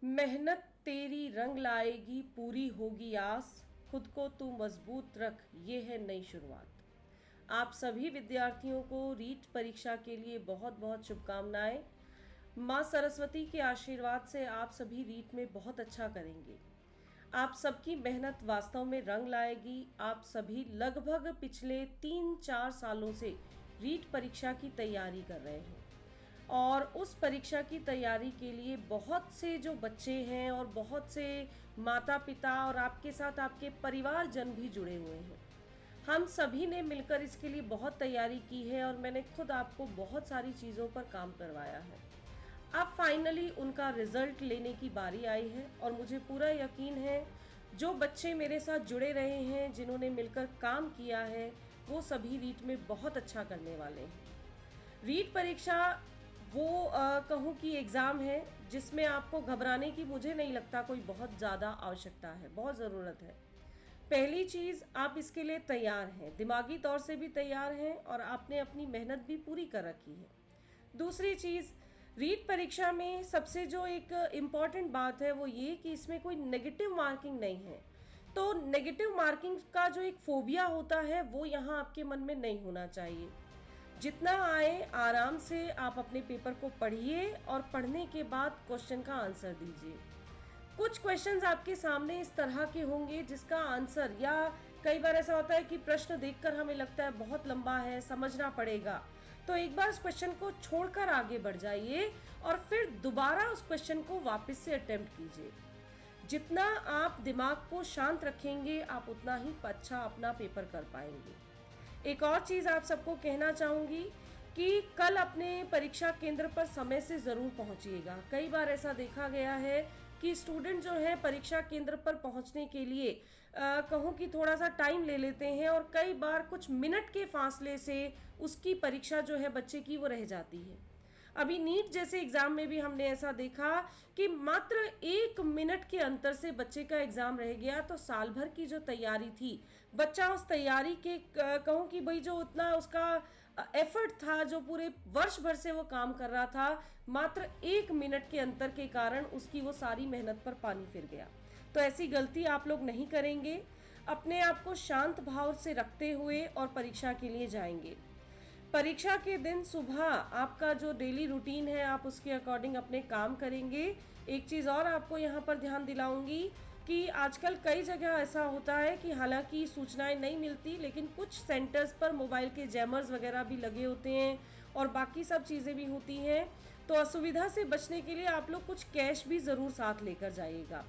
मेहनत तेरी रंग लाएगी, पूरी होगी आस, खुद को तू मजबूत रख, ये है नई शुरुआत। आप सभी विद्यार्थियों को रीट परीक्षा के लिए बहुत बहुत शुभकामनाएं। माँ सरस्वती के आशीर्वाद से आप सभी रीट में बहुत अच्छा करेंगे। आप सबकी मेहनत वास्तव में रंग लाएगी। आप सभी लगभग पिछले 3-4 सालों से रीट परीक्षा की तैयारी कर रहे हैं और उस परीक्षा की तैयारी के लिए बहुत से जो बच्चे हैं और बहुत से माता पिता और आपके साथ आपके परिवारजन भी जुड़े हुए हैं। हम सभी ने मिलकर इसके लिए बहुत तैयारी की है और मैंने खुद आपको बहुत सारी चीज़ों पर काम करवाया है। अब फाइनली उनका रिजल्ट लेने की बारी आई है और मुझे पूरा यकीन है जो बच्चे मेरे साथ जुड़े रहे हैं, जिन्होंने मिलकर काम किया है, वो सभी रीट में बहुत अच्छा करने वाले हैं। रीट परीक्षा वो कहूँ कि एग्ज़ाम है जिसमें आपको घबराने की मुझे नहीं लगता कोई बहुत ज़्यादा आवश्यकता है, बहुत ज़रूरत है। पहली चीज़, आप इसके लिए तैयार हैं, दिमागी तौर से भी तैयार हैं और आपने अपनी मेहनत भी पूरी कर रखी है। दूसरी चीज़, रीट परीक्षा में सबसे जो एक इम्पॉर्टेंट बात है वो ये कि इसमें कोई नेगेटिव मार्किंग नहीं है। तो नेगेटिव मार्किंग का जो एक फोबिया होता है वो यहाँ आपके मन में नहीं होना चाहिए। जितना आए आराम से आप अपने पेपर को पढ़िए और पढ़ने के बाद क्वेश्चन का आंसर दीजिए। कुछ क्वेश्चंस आपके सामने इस तरह के होंगे जिसका आंसर, या कई बार ऐसा होता है कि प्रश्न देखकर हमें लगता है बहुत लंबा है, समझना पड़ेगा, तो एक बार उस क्वेश्चन को छोड़कर आगे बढ़ जाइए और फिर दोबारा उस क्वेश्चन को वापस से अटेम्प्ट कीजिए। जितना आप दिमाग को शांत रखेंगे आप उतना ही अच्छा अपना पेपर कर पाएंगे। एक और चीज़ आप सबको कहना चाहूँगी कि कल अपने परीक्षा केंद्र पर समय से ज़रूर पहुँचिएगा। कई बार ऐसा देखा गया है कि स्टूडेंट जो है परीक्षा केंद्र पर पहुँचने के लिए कहूँ कि थोड़ा सा टाइम ले लेते हैं और कई बार कुछ मिनट के फासले से उसकी परीक्षा जो है बच्चे की वो रह जाती है। अभी नीट जैसे एग्ज़ाम में भी हमने ऐसा देखा कि मात्र 1 मिनट के अंतर से बच्चे का एग्ज़ाम रह गया, तो साल भर की जो तैयारी थी, बच्चा उस तैयारी के कहूँ कि भाई जो उतना उसका एफर्ट था, जो पूरे वर्ष भर से वो काम कर रहा था, मात्र 1 मिनट के अंतर के कारण उसकी वो सारी मेहनत पर पानी फिर गया। तो ऐसी गलती आप लोग नहीं करेंगे। अपने आप को शांत भाव से रखते हुए और परीक्षा के लिए जाएंगे। परीक्षा के दिन सुबह आपका जो डेली रूटीन है आप उसके अकॉर्डिंग अपने काम करेंगे। एक चीज़ और आपको यहाँ पर ध्यान दिलाऊंगी कि आजकल कई जगह ऐसा होता है कि हालांकि सूचनाएं नहीं मिलती, लेकिन कुछ सेंटर्स पर मोबाइल के जैमर्स वगैरह भी लगे होते हैं और बाकी सब चीज़ें भी होती हैं। तो असुविधा से बचने के लिए आप लोग कुछ कैश भी ज़रूर साथ लेकर जाइएगा।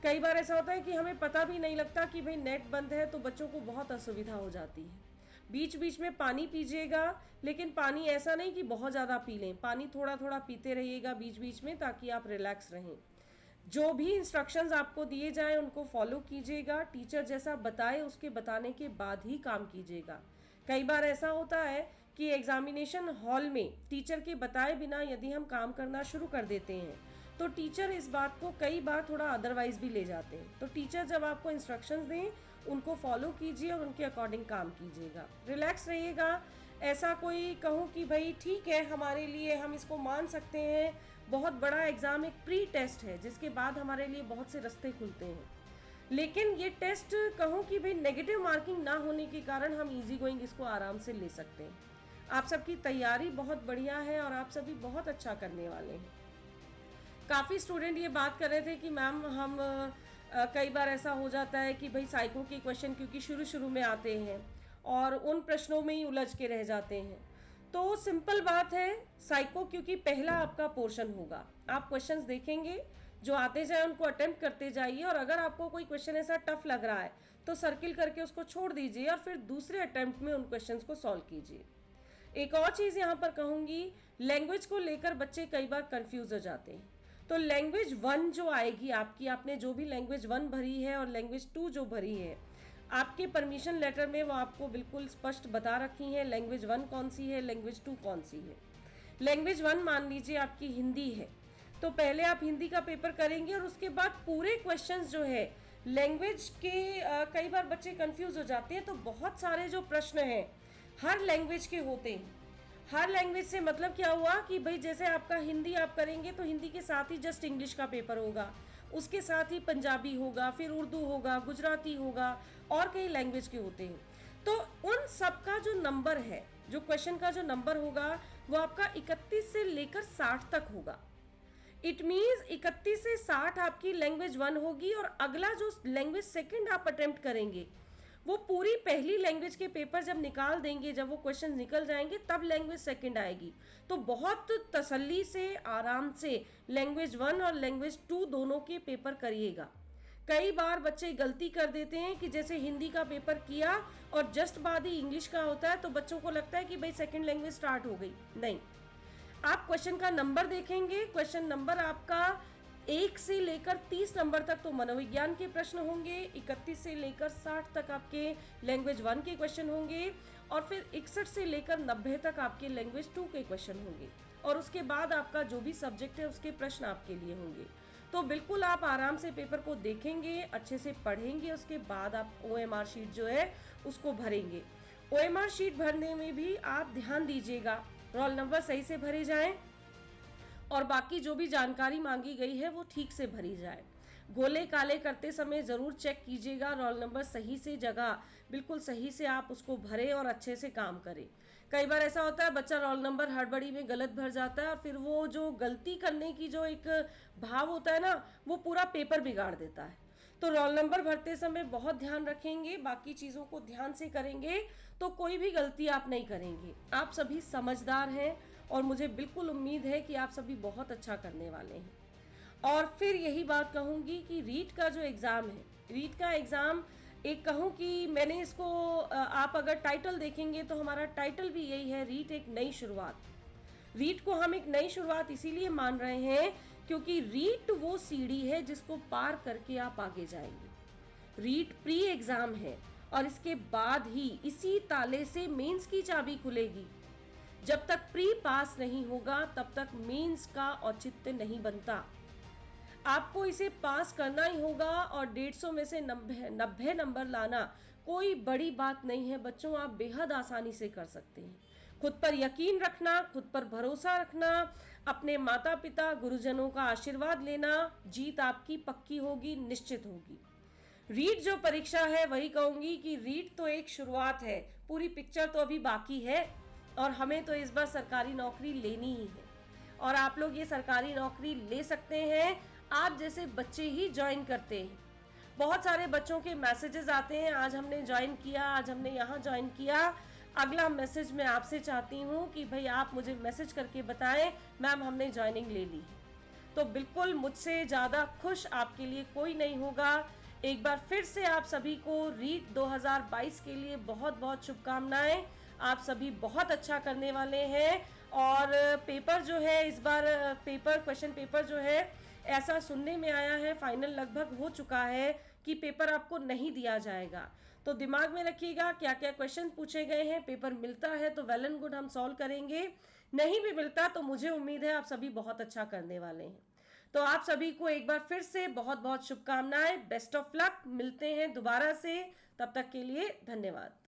कई बार ऐसा होता है कि हमें पता भी नहीं लगता कि भाई नेट बंद है, तो बच्चों को बहुत असुविधा हो जाती है। बीच बीच में पानी पीजिएगा, लेकिन पानी ऐसा नहीं कि बहुत ज़्यादा पी लें, पानी थोड़ा थोड़ा पीते रहिएगा बीच बीच में, ताकि आप रिलैक्स रहें। जो भी इंस्ट्रक्शंस आपको दिए जाएं उनको फॉलो कीजिएगा। टीचर जैसा बताए उसके बताने के बाद ही काम कीजिएगा। कई बार ऐसा होता है कि एग्जामिनेशन हॉल में टीचर के बताए बिना यदि हम काम करना शुरू कर देते हैं तो टीचर इस बात को कई बार थोड़ा अदरवाइज भी ले जाते हैं। तो टीचर जब आपको इंस्ट्रक्शंस दें उनको फॉलो कीजिए और उनके अकॉर्डिंग काम कीजिएगा। रिलैक्स रहिएगा। ऐसा कोई कहूँ कि भाई ठीक है, हमारे लिए हम इसको मान सकते हैं, बहुत बड़ा एग्ज़ाम एक प्री टेस्ट है जिसके बाद हमारे लिए बहुत से रास्ते खुलते हैं, लेकिन ये टेस्ट कहूँ कि भाई नेगेटिव मार्किंग ना होने के कारण हम इजी गोइंग इसको आराम से ले सकते हैं। आप सबकी तैयारी बहुत बढ़िया है और आप सभी बहुत अच्छा करने वाले हैं। काफ़ी स्टूडेंट ये बात कर रहे थे कि मैम हम कई बार ऐसा हो जाता है कि भाई साइको के क्वेश्चन क्योंकि शुरू में आते हैं और उन प्रश्नों में ही उलझ के रह जाते हैं। तो सिंपल बात है, साइको क्योंकि पहला आपका पोर्शन होगा, आप क्वेश्चंस देखेंगे, जो आते जाए उनको अटेम्प्ट करते जाइए और अगर आपको कोई क्वेश्चन ऐसा टफ लग रहा है तो सर्किल करके उसको छोड़ दीजिए और फिर दूसरे अटेम्प्ट में उन क्वेश्चंस को सॉल्व कीजिए। एक और चीज़ यहाँ पर कहूँगी, लैंग्वेज को लेकर बच्चे कई बार कंफ्यूज हो जाते हैं। तो लैंग्वेज 1 जो आएगी आपकी, आपने जो भी लैंग्वेज 1 भरी है और लैंग्वेज 2 जो भरी है, आपके परमिशन लेटर में वो आपको बिल्कुल स्पष्ट बता रखी है लैंग्वेज 1 कौन सी है, लैंग्वेज 2 कौन सी है। लैंग्वेज 1 मान लीजिए आपकी हिंदी है, तो पहले आप हिंदी का पेपर करेंगे और उसके बाद पूरे क्वेश्चंस जो है लैंग्वेज के कई बार बच्चे कंफ्यूज हो जाते हैं, तो बहुत सारे जो प्रश्न हैं हर लैंग्वेज के होते हैं। हर लैंग्वेज से मतलब क्या हुआ कि भाई जैसे आपका हिंदी आप करेंगे तो हिंदी के साथ ही जस्ट इंग्लिश का पेपर होगा, उसके साथ ही पंजाबी होगा, फिर उर्दू होगा, गुजराती होगा, और कई लैंग्वेज के होते हैं। तो उन सब का जो नंबर है, जो क्वेश्चन का जो नंबर होगा वो आपका 31 से लेकर 60 तक होगा। इट मीन्स 31 से 60 आपकी लैंग्वेज 1 होगी, और अगला जो लैंग्वेज सेकंड आप अटेम्प्ट करेंगे वो पूरी पहली लैंग्वेज के पेपर जब निकाल देंगे, जब वो क्वेश्चन निकल जाएंगे तब लैंग्वेज सेकंड आएगी। तो बहुत तसल्ली से, आराम से लैंग्वेज 1 और लैंग्वेज 2 दोनों के पेपर करिएगा। कई बार बच्चे गलती कर देते हैं कि जैसे हिंदी का पेपर किया और जस्ट बाद ही इंग्लिश का होता है, तो बच्चों को लगता है कि भाई सेकंड लैंग्वेज स्टार्ट हो गई। नहीं, आप क्वेश्चन का नंबर देखेंगे, क्वेश्चन नंबर आपका 1 से लेकर 30 नंबर तक तो मनोविज्ञान के प्रश्न होंगे, 31 से लेकर 60 तक आपके लैंग्वेज 1 के क्वेश्चन होंगे, और फिर 61 से लेकर 90 तक आपके लैंग्वेज 2 के क्वेश्चन होंगे, और उसके बाद आपका जो भी सब्जेक्ट है उसके प्रश्न आपके लिए होंगे। तो बिल्कुल आप आराम से पेपर को देखेंगे, अच्छे से पढ़ेंगे, उसके बाद आप OMR शीट जो है उसको भरेंगे। OMR शीट भरने में भी आप ध्यान दीजिएगा, रोल नंबर सही से भरे जाएं, और बाकी जो भी जानकारी मांगी गई है वो ठीक से भरी जाए। गोले काले करते समय ज़रूर चेक कीजिएगा रोल नंबर सही से, जगह बिल्कुल सही से आप उसको भरें और अच्छे से काम करें। कई बार ऐसा होता है बच्चा रोल नंबर हड़बड़ी में गलत भर जाता है, और फिर वो जो गलती करने की जो एक भाव होता है ना, वो पूरा पेपर बिगाड़ देता है। तो रोल नंबर भरते समय बहुत ध्यान रखेंगे, बाकी चीज़ों को ध्यान से करेंगे तो कोई भी गलती आप नहीं करेंगे। आप सभी समझदार हैं, और मुझे बिल्कुल उम्मीद है कि आप सभी बहुत अच्छा करने वाले हैं। और फिर यही बात कहूँगी कि रीट का जो एग्ज़ाम है, रीट का एग्ज़ाम एक कहूँ कि मैंने इसको आप अगर टाइटल देखेंगे तो हमारा टाइटल भी यही है, रीट एक नई शुरुआत। रीट को हम एक नई शुरुआत इसीलिए मान रहे हैं क्योंकि रीट वो सीढ़ी है जिसको पार करके आप आगे जाएंगे। रीट प्री एग्ज़ाम है, और इसके बाद ही इसी ताले से मेंस की चाबी खुलेगी। जब तक प्री पास नहीं होगा तब तक मेंस का औचित्य नहीं बनता। आपको इसे पास करना ही होगा, और 150 में से 90 नंबर लाना कोई बड़ी बात नहीं है बच्चों, आप बेहद आसानी से कर सकते हैं। खुद पर यकीन रखना, खुद पर भरोसा रखना, अपने माता पिता गुरुजनों का आशीर्वाद लेना, जीत आपकी पक्की होगी, निश्चित होगी। रीट जो परीक्षा है वही कहूँगी कि रीट तो एक शुरुआत है, पूरी पिक्चर तो अभी बाकी है, और हमें तो इस बार सरकारी नौकरी लेनी ही है। और आप लोग ये सरकारी नौकरी ले सकते हैं, आप जैसे बच्चे ही ज्वाइन करते हैं। बहुत सारे बच्चों के मैसेजेस आते हैं, आज हमने ज्वाइन किया, आज हमने यहाँ ज्वाइन किया। अगला मैसेज मैं आपसे चाहती हूँ कि भाई आप मुझे मैसेज करके बताएं मैम हमने ज्वाइनिंग ले ली है। तो बिल्कुल मुझसे ज़्यादा खुश आपके लिए कोई नहीं होगा। एक बार फिर से आप सभी को रीट 2022 के लिए बहुत बहुत शुभकामनाएं। आप सभी बहुत अच्छा करने वाले हैं, और पेपर जो है इस बार क्वेश्चन पेपर जो है ऐसा सुनने में आया है, फाइनल लगभग हो चुका है कि पेपर आपको नहीं दिया जाएगा। तो दिमाग में रखिएगा क्या क्या क्वेश्चन पूछे गए हैं। पेपर मिलता है तो वेल एंड गुड, हम सॉल्व करेंगे, नहीं भी मिलता तो मुझे उम्मीद है आप सभी बहुत अच्छा करने वाले हैं। तो आप सभी को एक बार फिर से बहुत बहुत शुभकामनाएं, बेस्ट ऑफ लक। मिलते हैं दोबारा से, तब तक के लिए धन्यवाद।